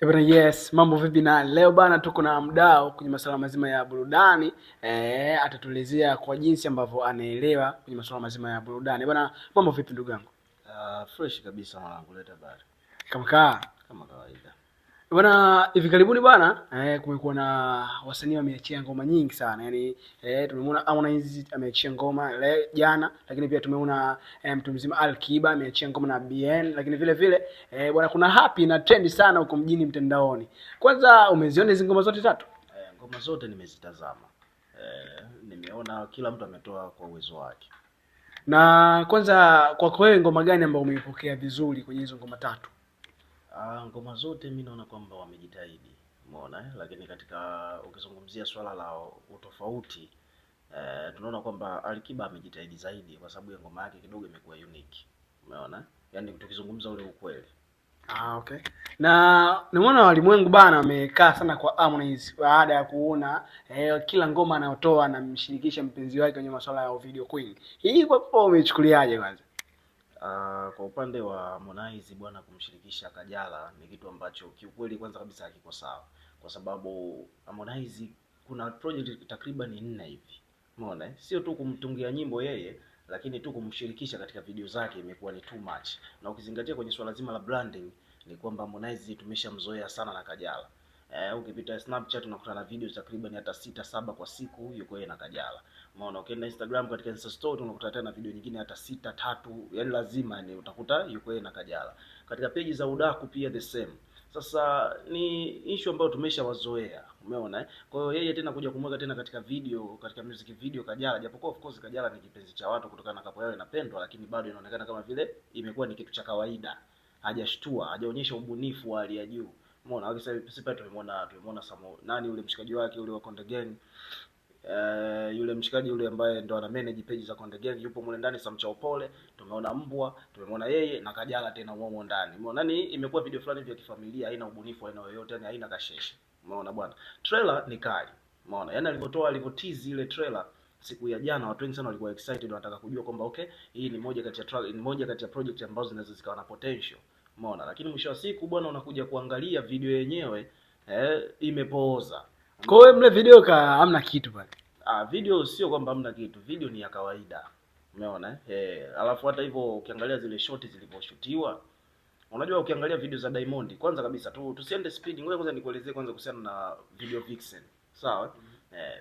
Bwana, yes, mambo vipi? Na leo bana, tuko na mdau kwenye masuala mazima ya burudani. Atatuelezea kwa jinsi ambavyo anaelewa kwenye masuala mazima ya burudani. Bwana, mambo vipi ndugu yangu? Fresh kabisa mwanangu, leta habari. Kama kawaida. Bwana, hivi karibuni bwana, kumekuwa na wasanii wameachia ngoma nyingi sana. Yaani tumeona Harmonize ameachia ngoma jana, lakini pia tumeona mtu mzima Alikiba ameachia ngoma na BN, lakini vile vile bwana, kuna Happy na trend sana huko mjini mtandaoni. Kwanza umeziona hizo ngoma zote tatu? Ngoma zote nimezitazama. Nimeona kila mtu ametoa kwa uwezo wake. Na kwanza kwa wewe, ngoma gani ambayo umeipokea vizuri kwenye hizo ngoma tatu? Ngoma zote mimi naona kwamba wamejitahidi. Umeona lakini katika ukizungumzia swala la utofauti, tunaona kwamba Alikiba amejitahidi zaidi kwa sababu ya ngoma yake kidogo imekuwa unique. Umeona? Yaani tukizungumza ule ukweli. Okay. Na nimeona walimwengu bana wamekaa sana kwa Harmonize baada ya kuona kila ngoma anayotoa anamshirikisha mpenzi wake kwenye masuala ya video queen. Hii kwa umechukuliaje kwanza? Kwa upande wa Harmonize bwana, kumshirikisha Kajala ni kitu ambacho kiukweli kwanza kabisa hakiko sawa, kwa sababu Harmonize kuna project takriban 4 hivi. Umeona sio tu kumtungia nyimbo yeye, lakini tu kumshirikisha katika video zake imekuwa ni too much. Na ukizingatia kwenye swala zima la branding ni kwamba Harmonize tumeshamzoea sana na Kajala. Ukipita Snapchat unakuta na video takriban hata 6-7 kwa siku yuko yeye na Kajala. Umeona, ukienda Instagram katika Insta story unakuta tena video nyingine hata 6-3, yani lazima ni utakuta yuko yeye na Kajala. Katika page za udaku pia the same. Sasa ni issue ambayo tumeshawazoea. Umeona Kwa hiyo yeye tena kuja kumweka tena katika video, katika music video Kajala, japokuwa of course Kajala ni kipenzi cha watu kutokana na kapo yao inapendwa, lakini bado inaonekana kama vile imekuwa ni kitu cha kawaida. Hajashtua, hajaonyesha ubunifu wa hali ya juu. Umeona, sasa tumemwona nani yule mshikaji wake yule wa Konde Gang, yule mshikaji yule ambaye ndo ana manage page za Konde Gang yupo mule ndani, Samcha Upole, tumeona Mbwa, tumemwona yeye na Kajala tena umo ndani. Umeona imekuwa video fulani vya kifamilia, haina ubunifu aina yoyote, yani haina kasheshe. Umeona bwana, trailer ni kali. Umeona alivyotease ile trailer siku ya jana, watu wengi sana walikuwa excited, wanataka kujua kwamba okay, hii ni moja kati ya project ambazo zinaweza zikawa na potential. Umeona, lakini mwisho wa siku bwana, unakuja kuangalia video yenyewe imepooza. Kwa hiyo mle video hamna kitu bwana. Video sio kwamba hamna kitu, video ni ya kawaida. Umeona alafu hata hivyo ukiangalia zile shoti zilivyoshutiwa, unajua ukiangalia video za Diamond, kwanza kabisa tusiende speed, ngoja kwanza nikuelezee kwanza kuhusiana na Video Vixen. Sawa?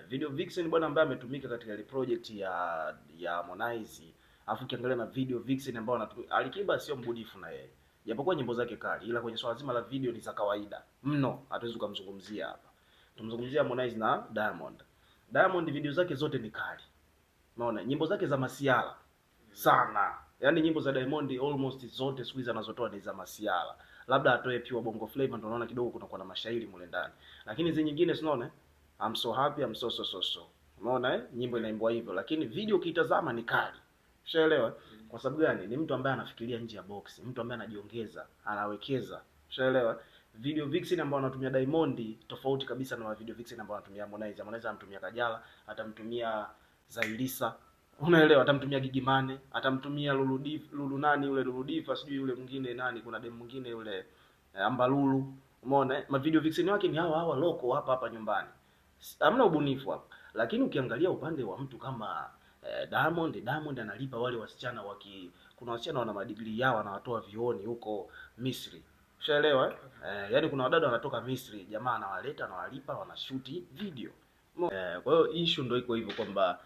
Video Vixen bwana ambaye ametumika katika ile project ya Harmonize. Alafu ukiangalia na Video Vixen ambao Alikiba sio mbunifu na yeye, japokuwa nyimbo zake kali, ila kwenye swala zima la video ni za kawaida mno, hatuwezi kumzungumzia hapa. Tumzungumzia Harmonize na Diamond. Diamond video zake zote ni kali. Unaona, nyimbo zake za masiala sana. Yaani nyimbo za Diamond almost zote siku hizi anazotoa ni za masiala. Labda atoe pure bongo flavor ndio unaona kidogo kunakuwa na mashairi mule ndani. Lakini hizo nyingine unaona, I'm so happy, I'm so. Unaona nyimbo inaimbwa hivyo, lakini video ukitazama ni kali. Ushaelewa? Kwa sababu gani? Ni mtu ambaye anafikiria nje ya box, mtu ambaye anajiongeza, anawekeza. Ushaelewa? Video Vixen ambao anatumia Diamond tofauti kabisa na Video Vixen ambao anatumia Harmonize. Harmonize anamtumia Kajala, atamtumia Zailisa, unaelewa, atamtumia Gigimane, atamtumia Lulu nani yule Lulu Diva, sijui yule mwingine nani, kuna demu mwingine yule Ambalulu. Umeona ma Video Vixen wake ni hawa loko hapa nyumbani. Hamna ubunifu hapa. Lakini ukiangalia upande wa mtu kama Diamond analipa wale wasichana kuna wasichana wana madigrii yao wanawatoa vioni huko Misri. Ushaelewa yaani kuna wadada wanatoka Misri, jamaa anawaleta, anawalipa, wanashuti video. Kwa hiyo issue ndio iko hivyo kwamba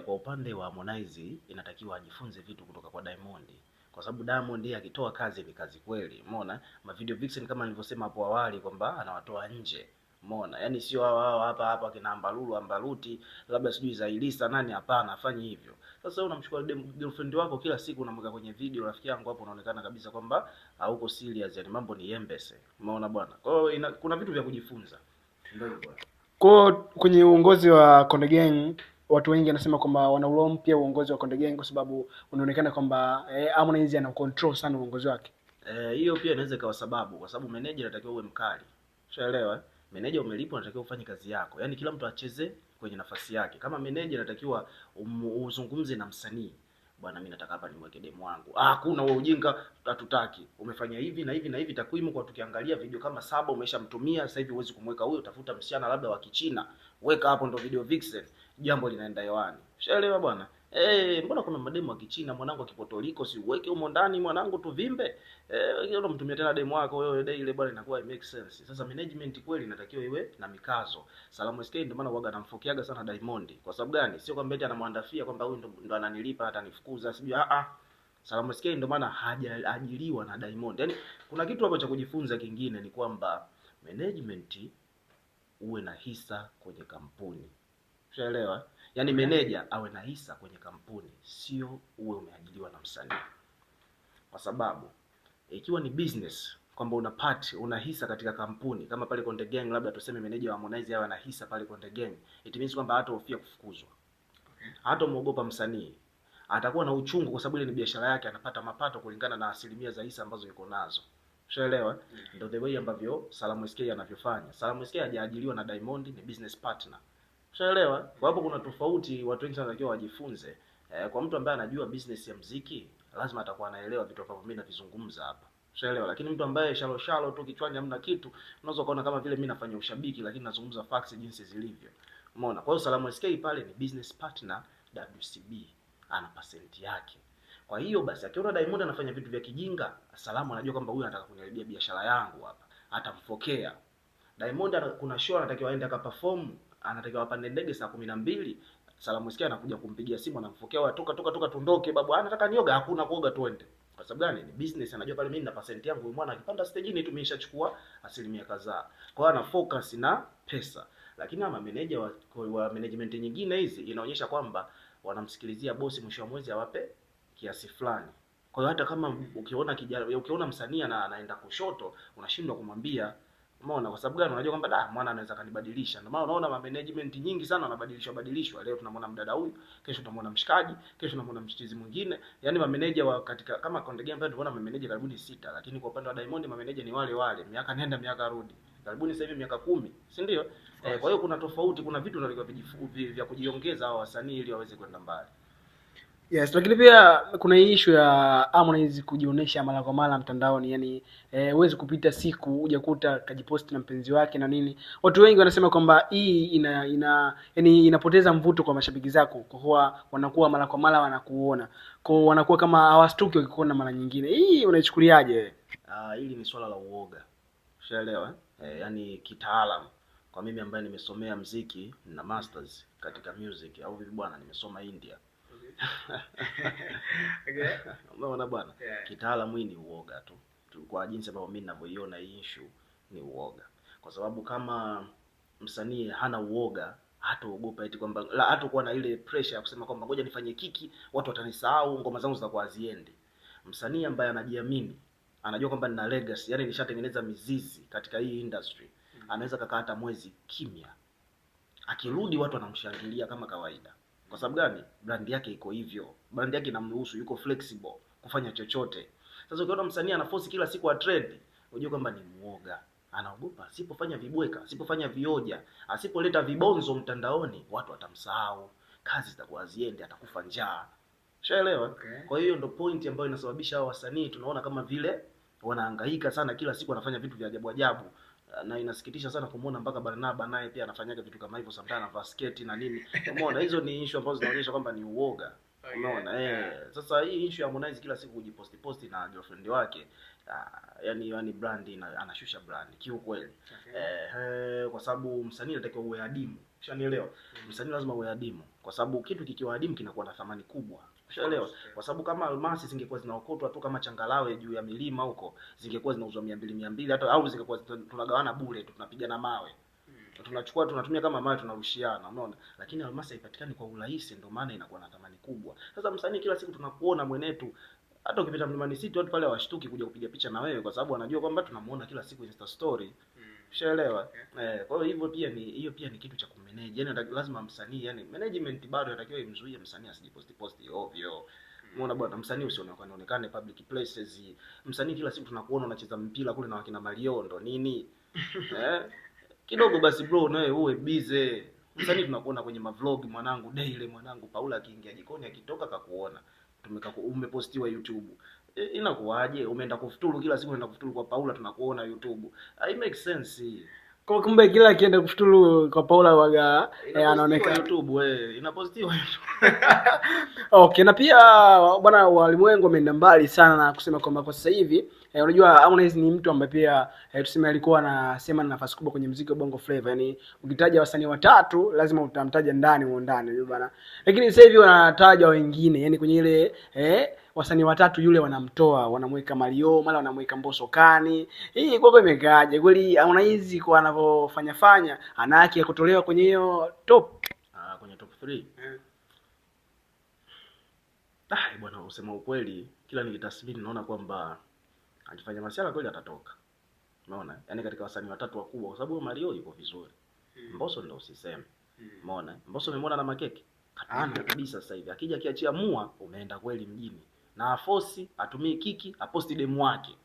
kwa upande wa Harmonize inatakiwa ajifunze vitu kutoka kwa Diamond, kwa sababu Diamond yeye akitoa kazi ni kazi kweli. Umeona ma Video Vixen kama nilivyosema hapo awali kwamba anawatoa nje. Umeona yaani sio hao hapa kina Ambaluti labda sijui Zailisa nani, hapana, afanye hivyo. Sasa unamchukua girlfriend wako kila siku unamweka kwenye video, rafiki yangu, hapo unaonekana kabisa kwamba hauko serious, yani mambo ni embese. Umeona bwana, kwa hiyo kuna vitu vya kujifunza. Ndio hivyo. Kwa kwenye uongozi wa Konde Gang, watu wengi wanasema kwamba wanaulaumu pia uongozi wa Konde Gang kwa sababu unaonekana kwamba Harmonize ana control sana uongozi wake. Hiyo pia inaweza ikawa sababu, kwa sababu manager anatakiwa uwe mkali. Ushaelewa? Manager umelipwa, unatakiwa ufanye kazi yako. Yaani kila mtu acheze kwenye nafasi yake. Kama manager anatakiwa uzungumze na msanii, bwana mimi nataka hapa nimweke demu wangu. Hakuna wewe ujinga, hatutaki. Umefanya hivi na hivi na hivi takwimu, kwa tukiangalia video kama 7 umeshamtumia, sasa hivi huwezi kumweka huyo, tafuta msichana labda wa Kichina, weka hapo ndo video vixen. Jambo linaenda hewani. Ushaelewa bwana? Mbona kuna mademu wa Kichina mwanangu, Kipotoliko, si uweke humo ndani mwanangu tuvimbe. Hiyo mtumie tena demu wako wewe dai ile bwana, inakuwa it makes sense. Sasa management kweli inatakiwa iwe na mikazo. Salamu SK ndio maana huaga anamfokeaga sana Diamond. Kwa sababu gani? Sio kwamba eti anamwandafia kwamba huyu ndo ananilipa hata nifukuza, sijui Salamu SK ndio maana hajaajiriwa na Diamond. Yaani kuna kitu hapo cha kujifunza kingine ni kwamba management uwe na hisa kwenye kampuni. Ushaelewa? Yaani meneja awe na hisa kwenye kampuni, sio uwe umeajiriwa na msanii. Kwa sababu ikiwa ni business kwamba una hisa katika kampuni, kama pale Konde Gang, labda tuseme meneja wa Harmonize awe na hisa pale Konde Gang, it means kwamba hata hofia kufukuzwa. Hata muogopa msanii. Atakuwa na uchungu kwa sababu ile ni biashara yake, anapata mapato kulingana na asilimia za hisa ambazo yuko nazo. Ushaelewa? Ndio the way ambavyo Salamu SK anavyofanya. Salamu SK hajaajiriwa na Diamond, ni business partner. Ushaelewa? Kwa hapo kuna tofauti, watu wengi wanatakiwa wajifunze. Kwa mtu ambaye anajua business ya muziki, lazima atakuwa anaelewa vitu ambavyo mimi navizungumza hapa. Ushaelewa? Lakini mtu ambaye shalo tu kichwani hamna kitu, unaweza kuona kama vile mimi nafanya ushabiki lakini nazungumza facts jinsi zilivyo. Umeona? Kwa hiyo Salamu SK pale ni business partner WCB, ana percent yake. Kwa hiyo basi akiona Diamond anafanya vitu vya kijinga, Salamu anajua kwamba huyu anataka kuniharibia biashara yangu hapa. Atamfokea. Diamond kuna show anatakiwa aende akaperform, anatakiwa apande ndege saa 12. Salamu SK anakuja kumpigia simu, anamfokea, toka tuondoke babu, anataka nioga. Hakuna kuoga, twende. Kwa sababu gani? Ni business, anajua pale mimi na percent yangu, huyu mwana akipanda stage ni tumeshachukua asilimia kadhaa. Kwa hiyo ana focus na pesa. Lakini kama meneja wa management nyingine hizi inaonyesha kwamba wanamsikilizia bosi, mwisho wa mwezi awape kiasi fulani. Kwa hiyo hata kama ukiona msanii anaenda kushoto, unashindwa kumwambia. Umeona? Kwa sababu gani? Unajua kwamba mwana anaweza kanibadilisha. Ndio maana unaona management nyingi sana wanabadilishwa. Leo tunamwona mdada huyu, kesho tunamwona mshikaji, kesho tunamwona mchizi mwingine. Yaani mameneja wa katika kama Konde Gang pale tunaona mameneja karibuni 6, lakini kwa upande wa Diamond mameneja ni wale, miaka nenda miaka rudi. Karibuni sasa hivi miaka 10, si ndio? Kwa hiyo kuna tofauti, kuna vitu vya kujiongeza hao wasanii ili waweze kwenda mbali. Yes, lakini pia kuna issue ya Harmonize kujionyesha mara kwa mara mtandaoni, yani huwezi kupita siku hujakuta kajipost na mpenzi wake na nini. Watu wengi wanasema kwamba hii yani inapoteza mvuto kwa mashabiki zako, kwa kuwa wanakuwa mara kwa mara wanakuona. Kwa wanakuwa kama hawastuki wakikuona mara nyingine. Hii unaichukuliaje? Hili ni swala la uoga. Ushaelewa? Yani kitaalamu, kwa mimi ambaye nimesomea muziki na masters katika music, au vipi bwana, nimesoma India. Umeona bwana? Kitaalamu hii ni uoga tu. Kwa jinsi ambavyo mimi ninavyoiona hii issue ni uoga. Kwa sababu kama msanii hana uoga, hataogopa eti kwamba hatakuwa na ile pressure ya kusema kwamba ngoja nifanye kiki, watu watanisahau, ngoma zangu zitakuwa haziendi. Msanii ambaye anajiamini, anajua kwamba nina legacy, yani nishatengeneza mizizi katika hii industry, anaweza kakaa hata mwezi kimya. Akirudi watu wanamshangilia kama kawaida. Kwa sababu gani? Brand yake iko hivyo. Brand yake inamruhusu, yuko flexible kufanya chochote. Sasa ukiona msanii anaforce kila siku a trend, unajua kwamba ni muoga. Anaogopa asipofanya vibweka, asipofanya vioja, asipoleta vibonzo mtandaoni, watu watamsahau, kazi zitakuwa ziende, atakufa njaa. Ushaelewa? Okay. Kwa hiyo ndo point ambayo inasababisha hao wasanii tunaona kama vile wanahangaika sana, kila siku wanafanya vitu vya ajabu ajabu. Na inasikitisha sana kumuona mpaka Barnaba naye pia anafanyaga vitu kama hivyo, sometimes anavaa sketi na nini. Umeona? Hizo ni issue ambazo zinaonyesha kwamba ni uoga. Umeona? Sasa hii issue ya Harmonize kila siku kujiposti na girlfriend wake, yani brand anashusha brand kiukweli. Okay. Kwa sababu msanii anatakiwa uwe adimu. Ushanielewa? Msanii lazima uwe adimu, kwa sababu kitu kikiwa adimu kinakuwa na thamani kubwa. Ushaelewa? Kwa sababu kama almasi zingekuwa zinaokotwa tu kama changalawe juu ya milima huko, zingekuwa zinauzwa 200 hata, au zingekuwa tunagawana bure tu, tunapigana mawe. Tunachukua tunatumia kama mawe tunarushiana, unaona? Lakini almasi haipatikani kwa urahisi, ndio maana inakuwa na thamani kubwa. Sasa msanii kila siku tunakuona mwenetu, hata ukipita Mlimani City watu pale hawashtuki kuja kupiga picha na wewe, kwa sababu wanajua kwamba tunamuona kila siku Insta story. Ushaelewa? Kwa hiyo hiyo pia ni kitu cha kumanage. Yaani lazima msanii, yani management bado inatakiwa imzuie msanii asijiposti ovyo. Umeona bwana, msanii usionekane public places. Msanii kila siku tunakuona unacheza mpira kule na wakina Mario ndo nini? Kidogo basi bro, nawe uwe busy. Msanii tunakuona kwenye mavlog mwanangu, daily mwanangu, Paula akiingia jikoni akitoka kakuona. umepostiwa YouTube. Inakuwaje? Umeenda kufuturu kila siku, unaenda kufuturu kwa Paula, tunakuona YouTube. I make sense. Kwa kumbe kila akienda kufuturu kwa Paula waga anaonekana YouTube, inapostiwa YouTube. Okay, na pia bwana walimwengu wameenda mbali sana na kusema kwamba kwa sasa hivi unajua Harmonize ni mtu ambaye pia tuseme alikuwa anasema na nafasi kubwa kwenye muziki wa Bongo Flava. Yaani ukitaja wasanii watatu lazima utamtaja ndani bwana. Lakini sasa hivi wanataja wengine, yani kwenye ile wasanii watatu yule wanamtoa, wanamweka Mario, mara wanamweka Mbosso Kani. Hii kwako imekaaje? Kweli Harmonize kwa anavyofanya ana haki ya kutolewa kwenye hiyo top? Kwenye top 3. Bwana, usema ukweli, kila nikitathmini naona kwamba akifanya masiala kweli atatoka. Umeona? Yaani katika wasanii watatu wakubwa, kwa sababu Mario yuko vizuri. Mbosso ndio usiseme. Umeona? Mbosso umemwona na makeke? Hapana kabisa sasa hivi. Akija akiachia mua, umeenda kweli mjini. Na afosi, atumie kiki, aposti demu wake.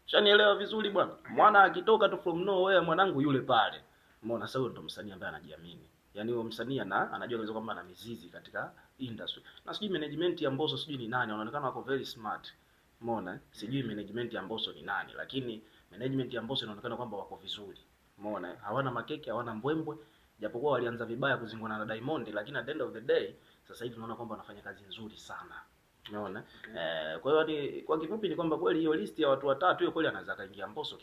Ushanielewa vizuri bwana? Mwana akitoka tu from nowhere mwanangu yule pale. Umeona, sasa huyo ndo msanii ambaye anajiamini. Yaani huyo msanii anajua kabisa kwamba ana mizizi katika industry. Na sijui management ya Mbosso sijui ni nani, wanaonekana wako very smart. Umeona? Sijui management ya Mbosso ni nani, lakini management ya Mbosso inaonekana kwamba wako vizuri. Umeona? Hawana makeke, hawana mbwembwe, japokuwa walianza vibaya kuzingwana na Diamond, lakini at the end of the day sasa hivi tunaona kwamba wanafanya kazi nzuri sana. Umeona? Kwa hiyo ni kwa kifupi ni kwamba kweli hiyo list ya watu watatu hiyo kweli anaweza kaingia Mbosso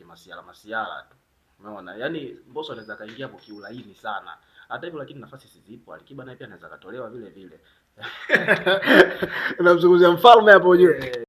masiala tu. Umeona? Yaani Mbosso anaweza kaingia hapo kiulaini sana. Hata hivyo lakini nafasi sizipo. Alikiba naye pia anaweza katolewa vile vile. Unamzunguzia mfalme hapo ujue.